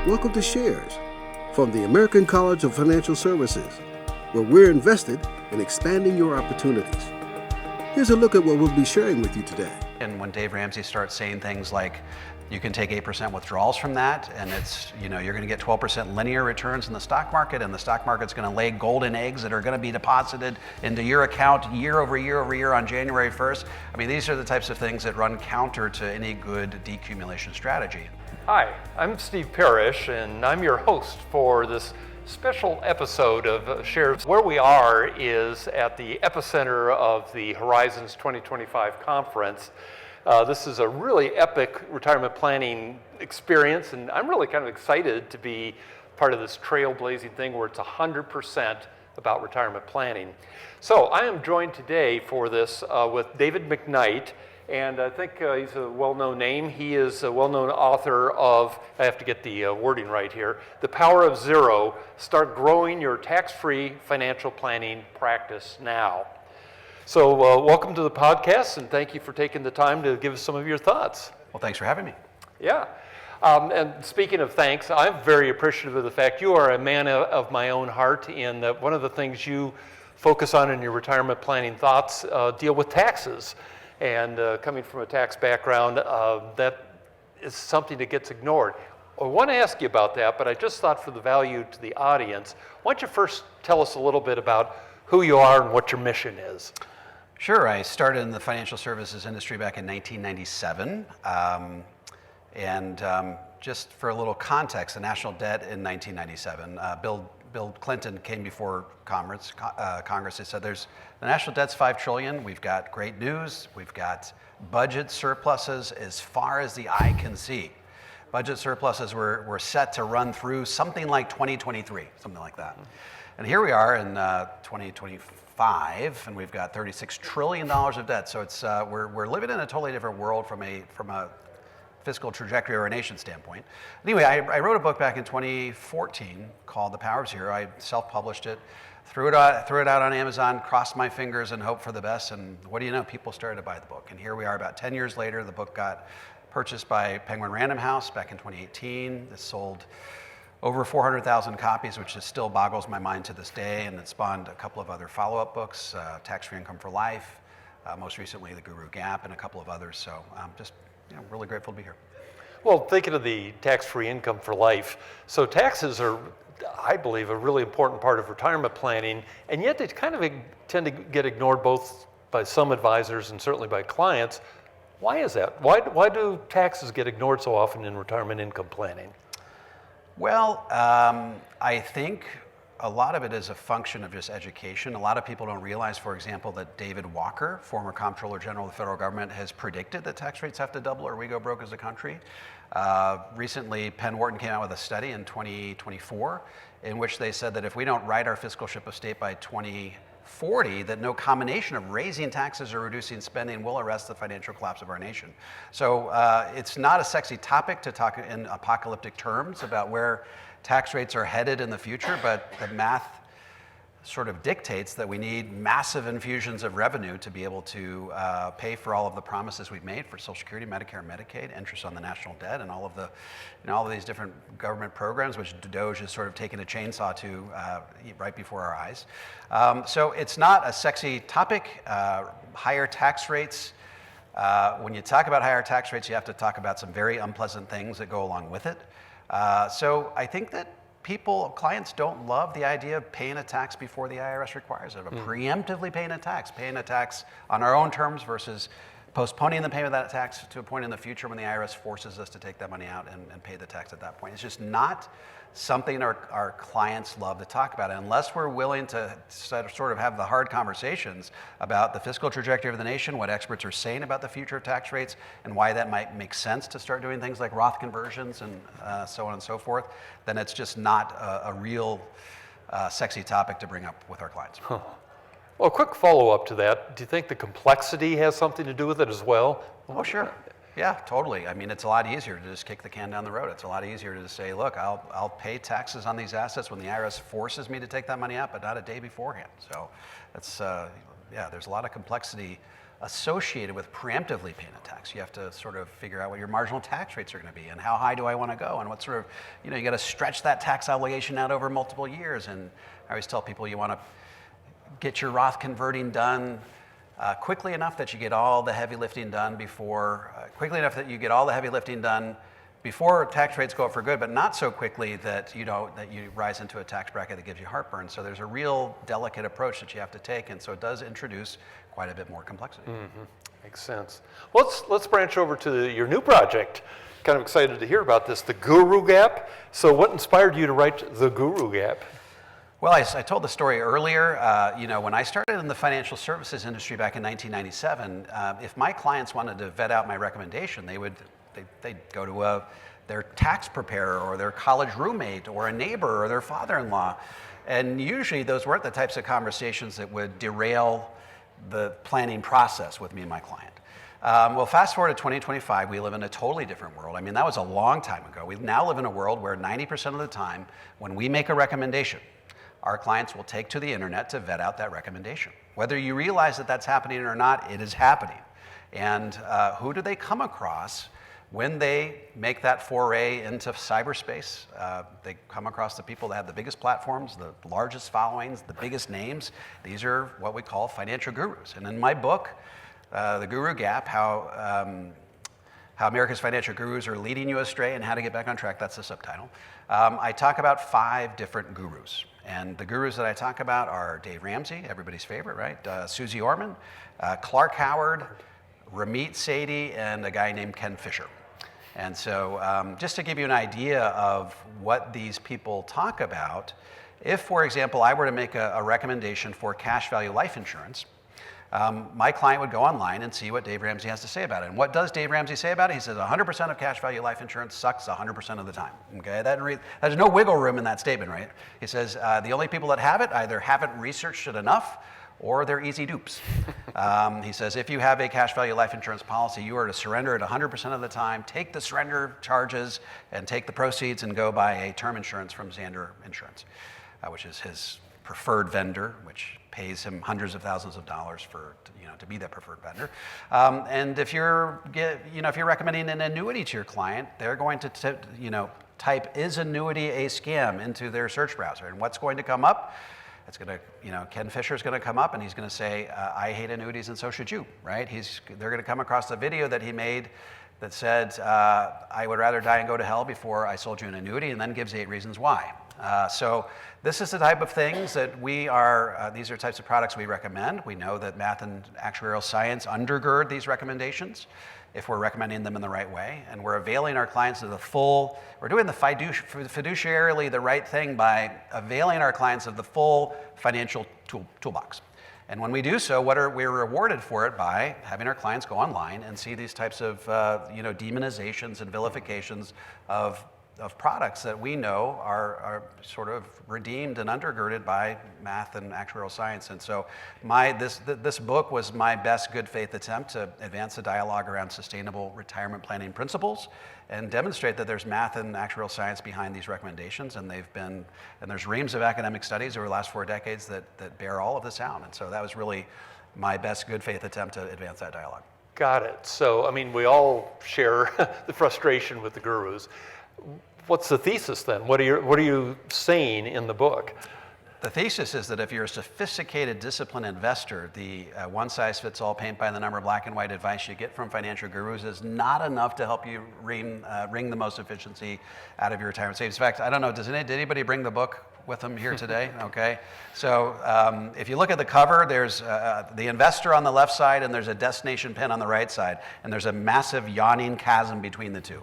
Welcome to Shares from the American College of Financial Services, where we're invested in expanding your opportunities. Here's a look at what we'll be sharing with you today. And when Dave Ramsey starts saying things like, you can take 8% withdrawals from that, and it's, you're going to get 12% linear returns in the stock market, and the stock market's going to lay golden eggs that are going to be deposited into your account year over year on January 1st. I mean, these are the types of things that run counter to any good decumulation strategy. Hi, I'm Steve Parrish, and I'm your host for this special episode of Shares. Where we are is at the epicenter of the Horizons 2025 conference. This is a really epic retirement planning experience, and I'm really kind of excited to be part of this trailblazing thing where it's 100% about retirement planning. So I am joined today for this with David McKnight, and I think he's a well-known name. He is a well-known author of, I have to get the wording right here, The Power of Zero, Start Growing Your Tax-Free Financial Planning Practice Now. So welcome to the podcast, and thank you for taking the time to give us some of your thoughts. Well, thanks for having me. Yeah. And speaking of thanks, I'm very appreciative of the fact you are a man of my own heart, and that one of the things you focus on in your retirement planning thoughts deal with taxes. And coming from a tax background, that is something that gets ignored. I want to ask you about that, but I just thought for the value to the audience, why don't you first tell us a little bit about who you are and what your mission is? Sure. I started in the financial services industry back in 1997. Just for a little context, the national debt in 1997, Bill Clinton came before Congress. They said the national debt's $5 trillion. We've got great news. We've got budget surpluses as far as the eye can see. Budget surpluses were set to run through something like 2023, something like that. And here we are in 2025, and we've got $36 trillion of debt. So it's we're living in a totally different world from a fiscal trajectory or a nation standpoint. Anyway, I wrote a book back in 2014 called The Power of Zero. I self-published it, threw it out on Amazon, crossed my fingers and hoped for the best. And what do you know? People started to buy the book. And here we are about 10 years later. The book got purchased by Penguin Random House back in 2018. It sold over 400,000 copies, which still boggles my mind to this day. And it spawned a couple of other follow-up books, Tax-Free Income for Life, most recently The Guru Gap, and a couple of others. So just really grateful to be here. Well, thinking of the tax-free income for life, so taxes are, I believe, a really important part of retirement planning, and yet they kind of tend to get ignored both by some advisors and certainly by clients. Why is that? Why do taxes get ignored so often in retirement income planning? Well, I think a lot of it is a function of just education. A lot of people don't realize, for example, that David Walker, former Comptroller General of the federal government, has predicted that tax rates have to double or we go broke as a country. Recently, Penn Wharton came out with a study in 2024 in which they said that if we don't right our fiscal ship of state by 2040, that no combination of raising taxes or reducing spending will arrest the financial collapse of our nation. So it's not a sexy topic to talk in apocalyptic terms about where tax rates are headed in the future, but the math sort of dictates that we need massive infusions of revenue to be able to pay for all of the promises we've made for Social Security, Medicare, Medicaid, interest on the national debt, and all of the, all of these different government programs, which DOGE has sort of taken a chainsaw to right before our eyes. So it's not a sexy topic. Higher tax rates. When you talk about higher tax rates, you have to talk about some very unpleasant things that go along with it. So I think that clients don't love the idea of paying a tax before the IRS requires it, preemptively paying a tax on our own terms versus postponing the payment of that tax to a point in the future when the IRS forces us to take that money out and pay the tax at that point. It's just not something our clients love to talk about. And unless we're willing to sort of have the hard conversations about the fiscal trajectory of the nation, what experts are saying about the future of tax rates, and why that might make sense to start doing things like Roth conversions and so on and so forth, then it's just not a real sexy topic to bring up with our clients. Huh. Well, a quick follow-up to that. Do you think the complexity has something to do with it as well? Oh, sure. Yeah, totally. I mean, it's a lot easier to just kick the can down the road. It's a lot easier to say, look, I'll pay taxes on these assets when the IRS forces me to take that money out, but not a day beforehand. So that's, there's a lot of complexity associated with preemptively paying a tax. You have to sort of figure out what your marginal tax rates are going to be and how high do I want to go and what sort of, you got to stretch that tax obligation out over multiple years. And I always tell people you want to get your Roth converting done quickly enough that you get all the heavy lifting done before tax rates go up for good, but not so quickly that you rise into a tax bracket that gives you heartburn. So there's a real delicate approach that you have to take, and so it does introduce quite a bit more complexity. Mm-hmm. Makes sense. Let's branch over to your new project. Kind of excited to hear about this, the Guru Gap. So what inspired you to write the Guru Gap? Well, I told the story earlier. When I started in the financial services industry back in 1997, if my clients wanted to vet out my recommendation, they'd go to their tax preparer or their college roommate or a neighbor or their father-in-law. And usually those weren't the types of conversations that would derail the planning process with me and my client. Well, fast forward to 2025, we live in a totally different world. I mean, that was a long time ago. We now live in a world where 90% of the time, when we make a recommendation, our clients will take to the internet to vet out that recommendation. Whether you realize that that's happening or not, it is happening. And who do they come across when they make that foray into cyberspace? They come across the people that have the biggest platforms, the largest followings, the biggest names. These are what we call financial gurus. And in my book, The Guru Gap, how America's financial gurus are leading you astray and how to get back on track, that's the subtitle. I talk about 5 different gurus. And the gurus that I talk about are Dave Ramsey, everybody's favorite, right? Susie Orman, Clark Howard, Ramit Sethi, and a guy named Ken Fisher. And so just to give you an idea of what these people talk about, if, for example, I were to make a recommendation for cash value life insurance, my client would go online and see what Dave Ramsey has to say about it. And what does Dave Ramsey say about it? He says 100% of cash value life insurance sucks 100% of the time. Okay, there's no wiggle room in that statement, right? He says the only people that have it either haven't researched it enough or they're easy dupes. He says if you have a cash value life insurance policy, you are to surrender it 100% of the time, take the surrender charges, and take the proceeds and go buy a term insurance from Zander Insurance, which is his preferred vendor, which pays him hundreds of thousands of dollars to be that preferred vendor. And if you're recommending an annuity to your client, they're going to type "is annuity a scam" into their search browser, and what's going to come up? It's going to, Ken Fisher's going to come up and he's going to say, I hate annuities and so should you, right? They're going to come across a video that he made that said, I would rather die and go to hell before I sold you an annuity, and then gives 8 reasons why. So this is the type of things that these are types of products we recommend. We know that math and actuarial science undergird these recommendations if we're recommending them in the right way. And we're availing our clients of we're doing the fiduciarily the right thing by availing our clients of the full financial toolbox. And when we do so, we're rewarded for it by having our clients go online and see these types of demonizations and vilifications of products that we know are sort of redeemed and undergirded by math and actuarial science. And so this book was my best good faith attempt to advance the dialogue around sustainable retirement planning principles and demonstrate that there's math and actuarial science behind these recommendations, and there's reams of academic studies over the last 4 decades that bear all of this out. And so that was really my best good faith attempt to advance that dialogue. Got it. So, we all share the frustration with the gurus. What's the thesis then? What are you saying in the book? The thesis is that if you're a sophisticated, disciplined investor, the one-size-fits-all, paint-by-the-number, black and white advice you get from financial gurus is not enough to help you wring the most efficiency out of your retirement savings. In fact, I don't know, did anybody bring the book with them here today? Okay. So if you look at the cover, there's the investor on the left side, and there's a destination pin on the right side, and there's a massive yawning chasm between the two.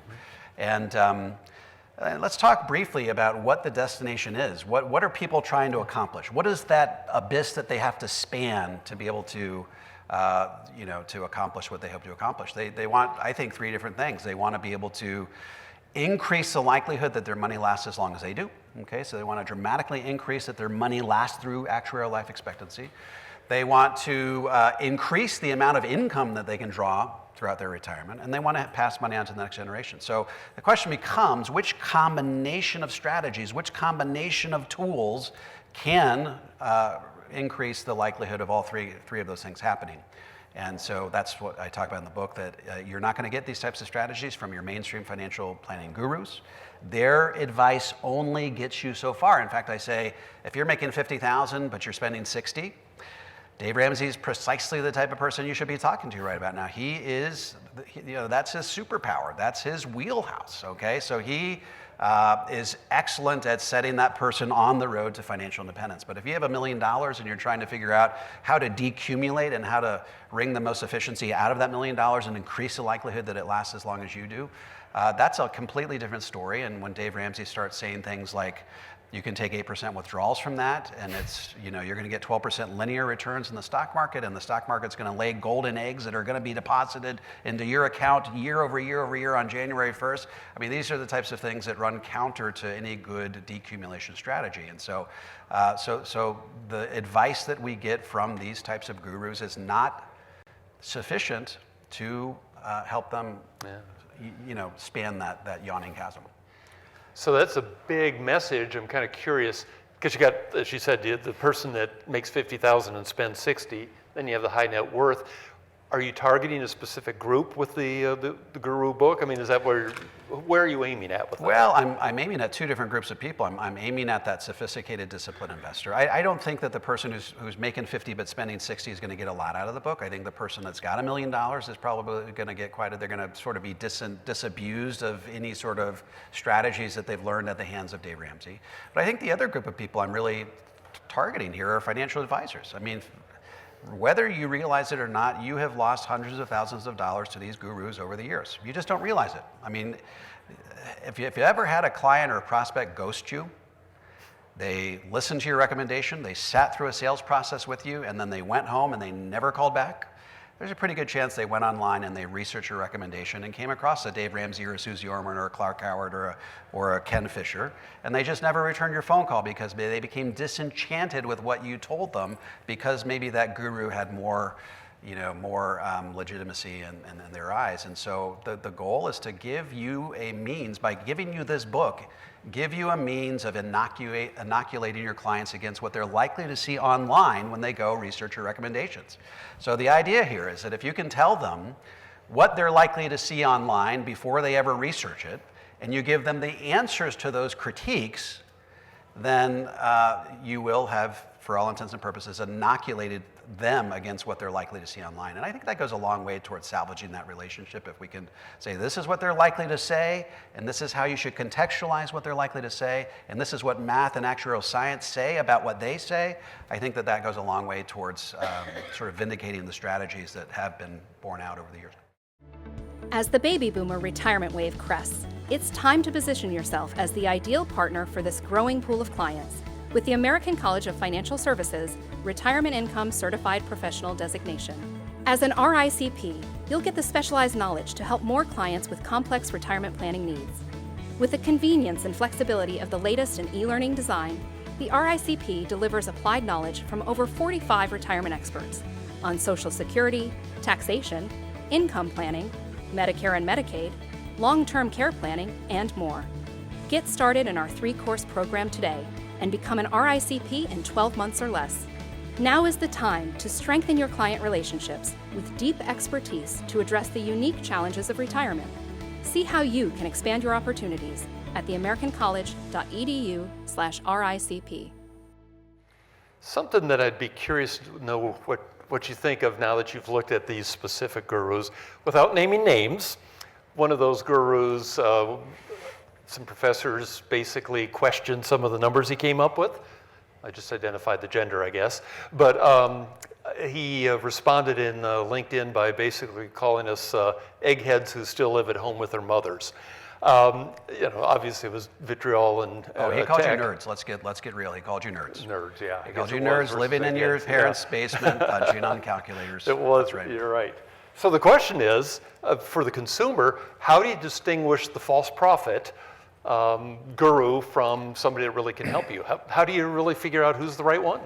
And let's talk briefly about what the destination is. What are people trying to accomplish? What is that abyss that they have to span to be able to, to accomplish what they hope to accomplish? They want, I think, 3 different things. They want to be able to increase the likelihood that their money lasts as long as they do. Okay, so they want to dramatically increase that their money lasts through actuarial life expectancy. They want to increase the amount of income that they can draw throughout their retirement, and they want to pass money on to the next generation. So the question becomes, which combination of strategies, which combination of tools can increase the likelihood of all three of those things happening? And so that's what I talk about in the book, that you're not going to get these types of strategies from your mainstream financial planning gurus. Their advice only gets you so far. In fact, I say, if you're making $50,000 but you're spending $60,000, Dave Ramsey is precisely the type of person you should be talking to right about now. He is, that's his superpower. That's his wheelhouse, okay? So he is excellent at setting that person on the road to financial independence. But if you have $1 million and you're trying to figure out how to decumulate and how to wring the most efficiency out of that $1 million and increase the likelihood that it lasts as long as you do, that's a completely different story. And when Dave Ramsey starts saying things like, you can take 8% withdrawals from that, and it's, you're going to get 12% linear returns in the stock market, and the stock market's going to lay golden eggs that are going to be deposited into your account year over year over year on January 1st. I mean, these are the types of things that run counter to any good decumulation strategy. And so, so the advice that we get from these types of gurus is not sufficient to help them, span that yawning chasm. So that's a big message. I'm kind of curious, because you got, as you said, the person that makes $50,000 and spends $60,000, then you have the high net worth. Are you targeting a specific group with the Guru book? I mean, is that where are you aiming at with that? Well, I'm aiming at two different groups of people. I'm aiming at that sophisticated, disciplined investor. I don't think that the person who's making 50 but spending 60 is going to get a lot out of the book. I think the person that's got $1 million is probably going to get they're going to sort of be disabused of any sort of strategies that they've learned at the hands of Dave Ramsey. But I think the other group of people I'm really targeting here are financial advisors. I mean, whether you realize it or not, you have lost hundreds of thousands of dollars to these gurus over the years. You just don't realize it. I mean, if you ever had a client or a prospect ghost you, they listened to your recommendation, they sat through a sales process with you, and then they went home and they never called back, there's a pretty good chance they went online and they researched your recommendation and came across a Dave Ramsey or a Susie Orman or a Clark Howard or a Ken Fisher, and they just never returned your phone call because they became disenchanted with what you told them because maybe that guru had more legitimacy in their eyes. And so the goal is to give you a means, by giving you this book, give you a means of inoculating your clients against what they're likely to see online when they go research your recommendations. So the idea here is that if you can tell them what they're likely to see online before they ever research it, and you give them the answers to those critiques, then you will have, for all intents and purposes, inoculated them against what they're likely to see online. And I think that goes a long way towards salvaging that relationship. If we can say, this is what they're likely to say, and this is how you should contextualize what they're likely to say, and this is what math and actuarial science say about what they say, I think that goes a long way towards sort of vindicating the strategies that have been borne out over the years. As the baby boomer retirement wave crests, it's time to position yourself as the ideal partner for this growing pool of clients with the American College of Financial Services Retirement Income Certified Professional designation. As an RICP, you'll get the specialized knowledge to help more clients with complex retirement planning needs. With the convenience and flexibility of the latest in e-learning design, the RICP delivers applied knowledge from over 45 retirement experts on Social Security, taxation, income planning, Medicare and Medicaid, long-term care planning, and more. Get started in our 3-course program today and become an RICP in 12 months or less. Now is the time to strengthen your client relationships with deep expertise to address the unique challenges of retirement. See how you can expand your opportunities at theamericancollege.edu/RICP. Something that I'd be curious to know what you think of now that you've looked at these specific gurus. Without naming names, one of those gurus, some professors basically questioned some of the numbers he came up with. I just identified the gender, I guess. But he responded in LinkedIn by basically calling us eggheads who still live at home with their mothers. Obviously it was vitriol and he called you nerds. Let's get real. He called you nerds. Nerds, yeah. He called you nerds living in your parents' basement, punching on calculators. It was. That's right. You're right. So the question is, for the consumer, how do you distinguish the false prophet guru from somebody that really can help you? How do you really figure out who's the right one?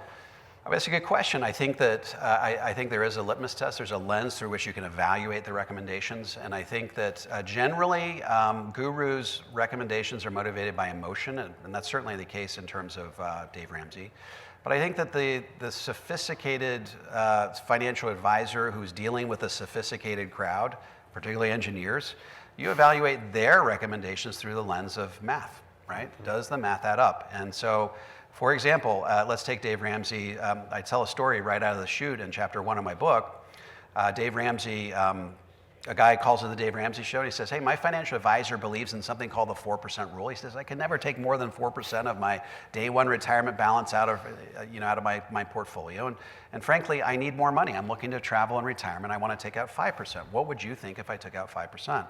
That's a good question. I think that I think there is a litmus test. There's a lens through which you can evaluate the recommendations, and I think that generally gurus' recommendations are motivated by emotion, and that's certainly the case in terms of Dave Ramsey. But I think that the sophisticated financial advisor who's dealing with a sophisticated crowd, particularly engineers, you evaluate their recommendations through the lens of math, right? Does the math add up? And so, for example, let's take Dave Ramsey. I tell a story right out of the chute in chapter 1 of my book. Dave Ramsey, a guy calls in the Dave Ramsey show and he says, hey, my financial advisor believes in something called the 4% rule. He says, I can never take more than 4% of my day one retirement balance out of my portfolio. And frankly, I need more money. I'm looking to travel in retirement. I want to take out 5%. What would you think if I took out 5%?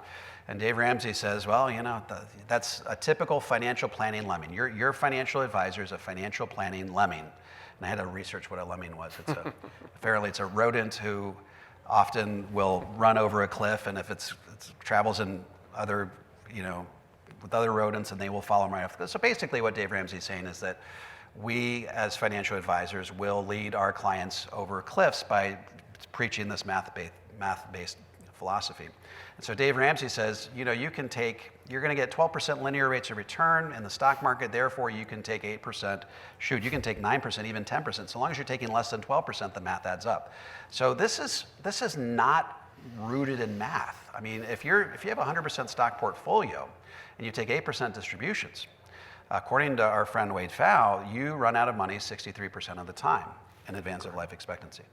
And Dave Ramsey says, well, that's a typical financial planning lemming. Your financial advisor is a financial planning lemming. And I had to research what a lemming was. Apparently it's a rodent who often will run over a cliff, and if it travels in other, with other rodents, and they will follow them right off. So basically what Dave Ramsey is saying is that we as financial advisors will lead our clients over cliffs by preaching this math-based philosophy. And so Dave Ramsey says, you're going to get 12% linear rates of return in the stock market, therefore you can take 8%, you can take 9%, even 10%. So long as you're taking less than 12%, the math adds up. So this is not rooted in math. I mean, if you have a 100% stock portfolio and you take 8% distributions, according to our friend Wade Pfau, you run out of money 63% of the time in advance of life expectancy.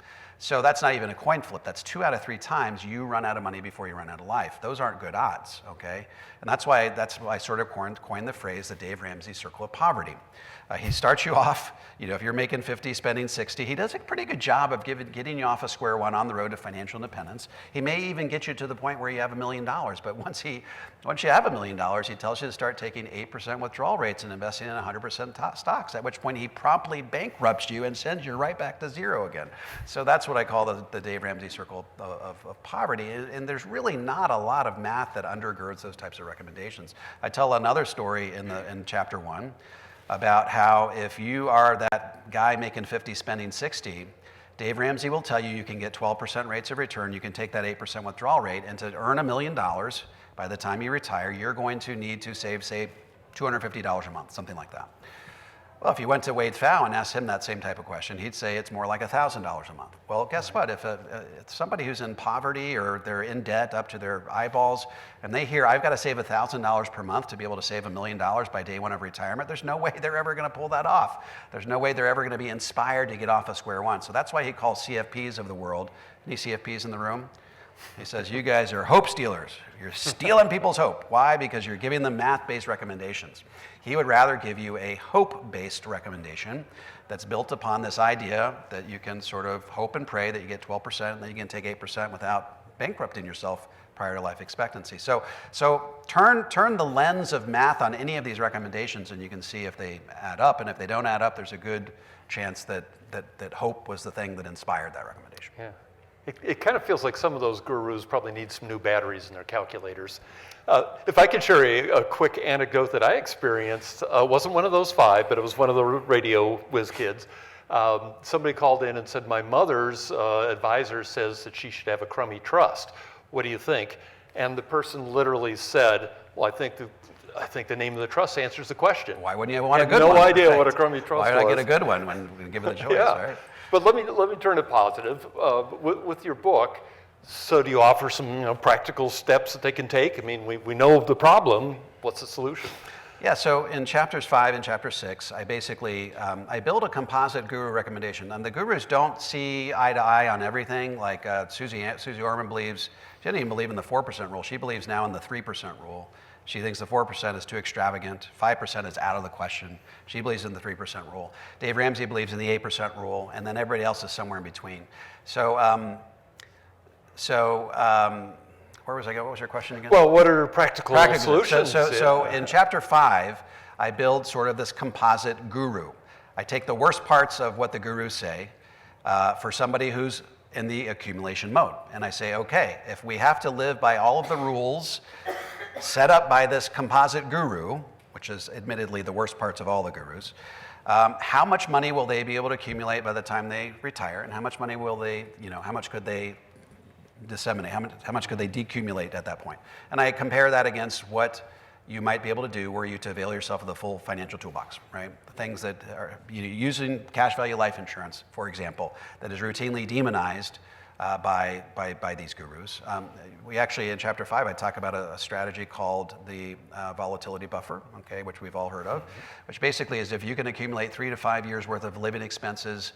So that's not even a coin flip. That's 2 out of 3 times you run out of money before you run out of life. Those aren't good odds, okay? And that's why I sort of coined the phrase the Dave Ramsey circle of poverty. He starts you off, if you're making 50, spending 60, he does a pretty good job of getting you off of square one on the road to financial independence. He may even get you to the point where you have $1 million, but once you have $1 million, he tells you to start taking 8% withdrawal rates and investing in 100% stocks, at which point he promptly bankrupts you and sends you right back to zero again. So that's what I call the Dave Ramsey circle of poverty, and there's really not a lot of math that undergirds those types of recommendations. I tell another story in chapter 1 about how if you are that guy making 50, spending 60, Dave Ramsey will tell you can get 12% rates of return, you can take that 8% withdrawal rate, and to earn $1 million by the time you retire, you're going to need to save, say, $250 a month, something like that. Well, if you went to Wade Pfau and asked him that same type of question, he'd say it's more like $1,000 a month. Well, guess what? If somebody who's in poverty or they're in debt up to their eyeballs, and they hear, I've got to save $1,000 per month to be able to save $1 million by day one of retirement, there's no way they're ever going to pull that off. There's no way they're ever going to be inspired to get off of square one. So that's why he calls CFPs of the world. Any CFPs in the room? He says, you guys are hope stealers. You're stealing people's hope. Why? Because you're giving them math-based recommendations. He would rather give you a hope-based recommendation that's built upon this idea that you can sort of hope and pray that you get 12% and then you can take 8% without bankrupting yourself prior to life expectancy. So turn the lens of math on any of these recommendations and you can see if they add up. And if they don't add up, there's a good chance that hope was the thing that inspired that recommendation. Yeah. It kind of feels like some of those gurus probably need some new batteries in their calculators. If I could share a quick anecdote that I experienced, wasn't one of those 5, but it was one of the radio whiz kids. Somebody called in and said, my mother's advisor says that she should have a crummy trust. What do you think? And the person literally said, well, I think the name of the trust answers the question. Why wouldn't you want a good one? No idea what a crummy trust was. Why would I get a good one when given the choice, yeah. right? But let me turn it positive. With your book, so do you offer some practical steps that they can take? I mean, we know the problem. What's the solution? Yeah, so in chapters 5 and chapter 6, I basically, I build a composite guru recommendation. And the gurus don't see eye to eye on everything. Like Susie Orman believes, she doesn't even believe in the 4% rule. She believes now in the 3% rule. She thinks the 4% is too extravagant, 5% is out of the question. She believes in the 3% rule. Dave Ramsey believes in the 8% rule, and then everybody else is somewhere in between. So where was I going? What was your question again? Well, what are practical solutions? So in chapter 5, I build sort of this composite guru. I take the worst parts of what the gurus say for somebody who's in the accumulation mode. And I say, okay, if we have to live by all of the rules set up by this composite guru, which is admittedly the worst parts of all the gurus, how much money will they be able to accumulate by the time they retire, and how much money will they, how much could they disseminate, how much could they decumulate at that point? And I compare that against what you might be able to do were you to avail yourself of the full financial toolbox, right? The things that are using cash value life insurance, for example, that is routinely demonized by these gurus. We actually, in Chapter 5, I talk about a strategy called the volatility buffer, okay, which we've all heard of, which basically is if you can accumulate 3 to 5 years worth of living expenses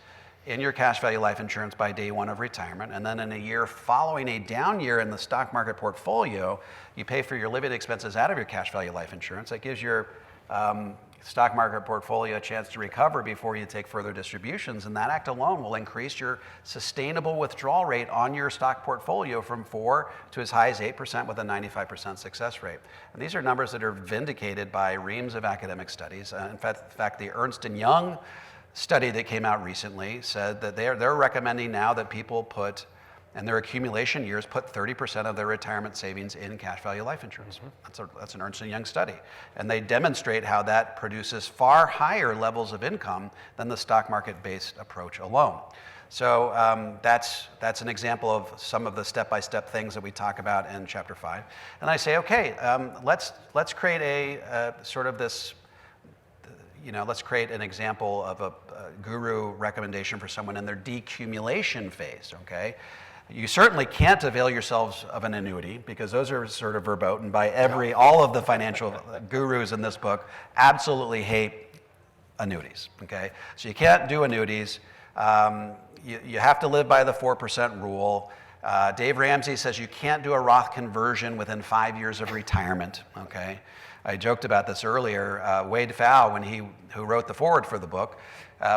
in your cash value life insurance by day one of retirement, and then in a year following a down year in the stock market portfolio, you pay for your living expenses out of your cash value life insurance. That gives your stock market portfolio a chance to recover before you take further distributions, and that act alone will increase your sustainable withdrawal rate on your stock portfolio from 4 to as high as 8% with a 95% success rate. And these are numbers that are vindicated by reams of academic studies. In fact, the Ernst & Young study that came out recently said that they're recommending now that people put, in their accumulation years, put 30% of their retirement savings in cash value life insurance. That's an Ernst & Young study. And they demonstrate how that produces far higher levels of income than the stock market-based approach alone. So that's an example of some of the step-by-step things that we talk about in Chapter 5. And I say, okay, let's create a sort of this, let's create an example of a guru recommendation for someone in their decumulation phase, okay? You certainly can't avail yourselves of an annuity because those are sort of verboten by all of the financial gurus in this book absolutely hate annuities, okay? So you can't do annuities. You have to live by the 4% rule. Dave Ramsey says you can't do a Roth conversion within 5 years of retirement, okay? I joked about this earlier. Wade Pfau, who wrote the foreword for the book,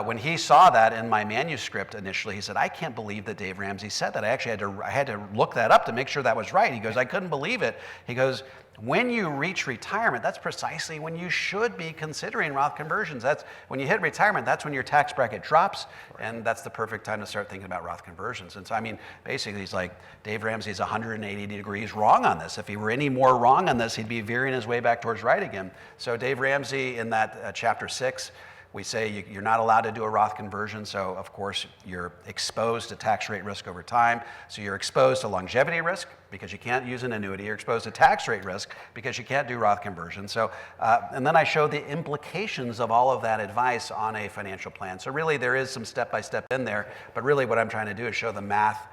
when he saw that in my manuscript initially, he said, "I can't believe that Dave Ramsey said that. I actually had to look that up to make sure that was right." He goes, "I couldn't believe it." He goes, "When you reach retirement, that's precisely when you should be considering Roth conversions. That's when you hit retirement, that's when your tax bracket drops, and that's the perfect time to start thinking about Roth conversions." And so, I mean, basically, he's like, Dave Ramsey's 180 degrees wrong on this. If he were any more wrong on this, he'd be veering his way back towards right again. So Dave Ramsey, in that Chapter 6, we say you're not allowed to do a Roth conversion, so of course you're exposed to tax rate risk over time. So you're exposed to longevity risk because you can't use an annuity. You're exposed to tax rate risk because you can't do Roth conversion. So, and then I show the implications of all of that advice on a financial plan. So really there is some step-by-step in there, but really what I'm trying to do is show the math,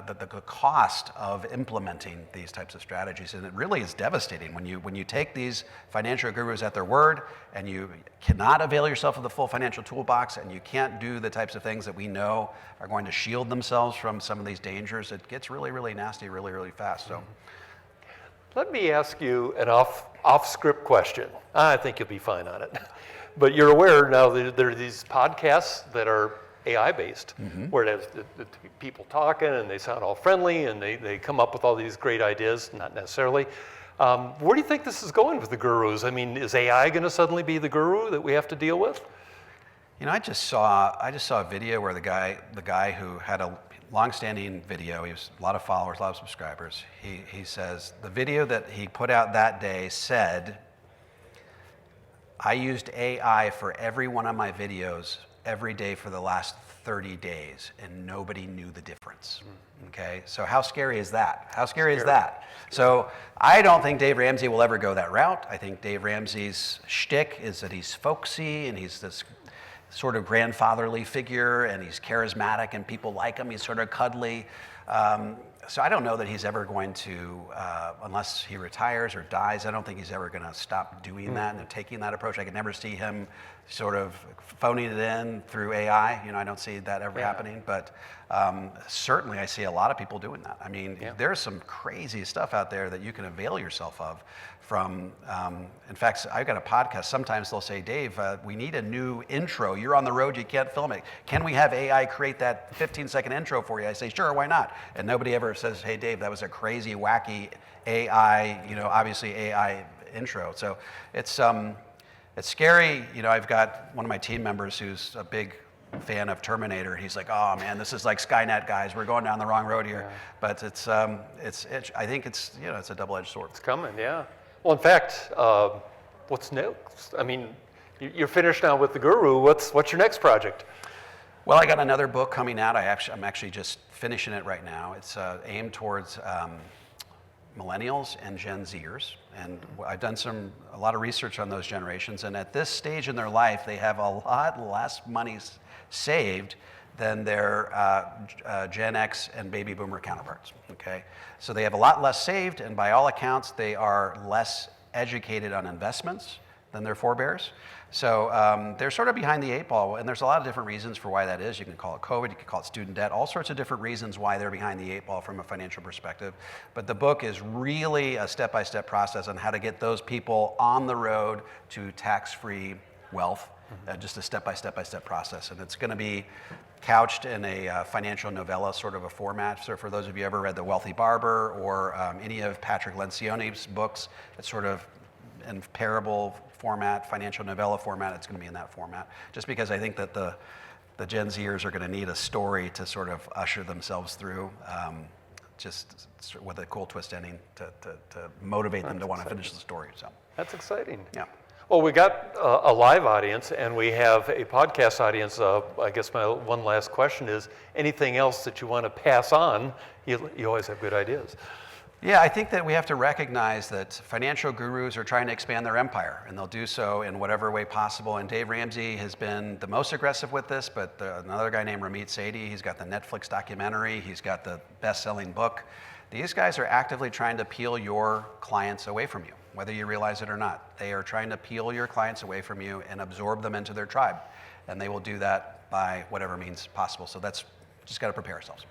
the cost of implementing these types of strategies, and it really is devastating when you take these financial gurus at their word, and you cannot avail yourself of the full financial toolbox, and you can't do the types of things that we know are going to shield themselves from some of these dangers. It gets really, really nasty, really, really fast. So, let me ask you an off-script question. I think you'll be fine on it, but you're aware now that there are these podcasts that are AI-based, where it has the people talking and they sound all friendly and they come up with all these great ideas, not necessarily. Where do you think this is going with the gurus? I mean, is AI going to suddenly be the guru that we have to deal with? I just saw a video where the guy who had a long-standing video, he has a lot of followers, a lot of subscribers, he says, the video that he put out that day said, "I used AI for every one of my videos every day for the last 30 days, and nobody knew the difference." Okay, so how scary is that? How scary is that? So I don't think Dave Ramsey will ever go that route. I think Dave Ramsey's shtick is that he's folksy, and he's this sort of grandfatherly figure, and he's charismatic, and people like him. He's sort of cuddly. So I don't know that he's ever going to, unless he retires or dies, I don't think he's ever going to stop doing that and taking that approach. I could never see him sort of phoning it in through AI. I don't see that ever happening, but certainly I see a lot of people doing that. I mean, there's some crazy stuff out there that you can avail yourself of from, in fact, I've got a podcast, sometimes they'll say, "Dave, we need a new intro. You're on the road, you can't film it. Can we have AI create that 15-second intro for you?" I say, "Sure, why not?" And nobody ever says, "Hey, Dave, that was a crazy, wacky AI, obviously AI intro." So it's scary. I've got one of my team members who's a big fan of Terminator. He's like, "Oh man, this is like Skynet, guys. We're going down the wrong road here." But I think it's a double-edged sword. It's coming, yeah. Well, in fact, what's next? I mean, you're finished now with the guru. What's your next project? Well, I got another book coming out. I'm actually just finishing it right now. It's aimed towards millennials and Gen Zers, and I've done a lot of research on those generations, and at this stage in their life, they have a lot less money saved than their Gen X and baby boomer counterparts, okay? So they have a lot less saved, and by all accounts, they are less educated on investments than their forebears. So they're sort of behind the eight ball, and there's a lot of different reasons for why that is. You can call it COVID, you can call it student debt, all sorts of different reasons why they're behind the eight ball from a financial perspective. But the book is really a step-by-step process on how to get those people on the road to tax-free wealth, just a step-by-step process. And it's going to be couched in a financial novella sort of a format. So for those of you who ever read The Wealthy Barber or any of Patrick Lencioni's books, it's sort of in parable format, financial novella format, it's going to be in that format. Just because I think that the Gen Zers are going to need a story to sort of usher themselves through, just with a cool twist ending to motivate them to want to finish the story. So that's exciting. Yeah. Well, we got a live audience and we have a podcast audience. I guess my one last question is, anything else that you want to pass on? You always have good ideas. Yeah, I think that we have to recognize that financial gurus are trying to expand their empire, and they'll do so in whatever way possible. And Dave Ramsey has been the most aggressive with this, but another guy named Ramit Sethi, he's got the Netflix documentary, he's got the best-selling book. These guys are actively trying to peel your clients away from you, whether you realize it or not. They are trying to peel your clients away from you and absorb them into their tribe, and they will do that by whatever means possible. So that's just got to prepare ourselves.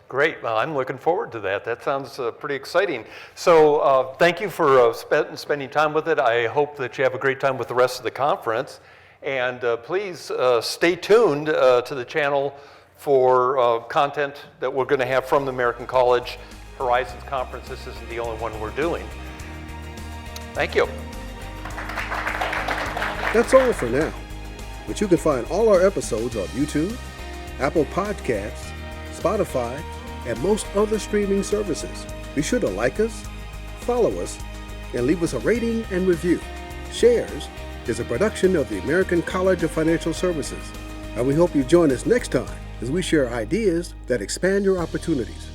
Great. Well, I'm looking forward to that. That sounds pretty exciting. So thank you for spending time with it. I hope that you have a great time with the rest of the conference. And please stay tuned to the channel for content that we're going to have from the American College Horizons Conference. This isn't the only one we're doing. Thank you. That's all for now. But you can find all our episodes on YouTube, Apple Podcasts, Spotify, and most other streaming services. Be sure to like us, follow us, and leave us a rating and review. Shares is a production of the American College of Financial Services, and we hope you join us next time as we share ideas that expand your opportunities.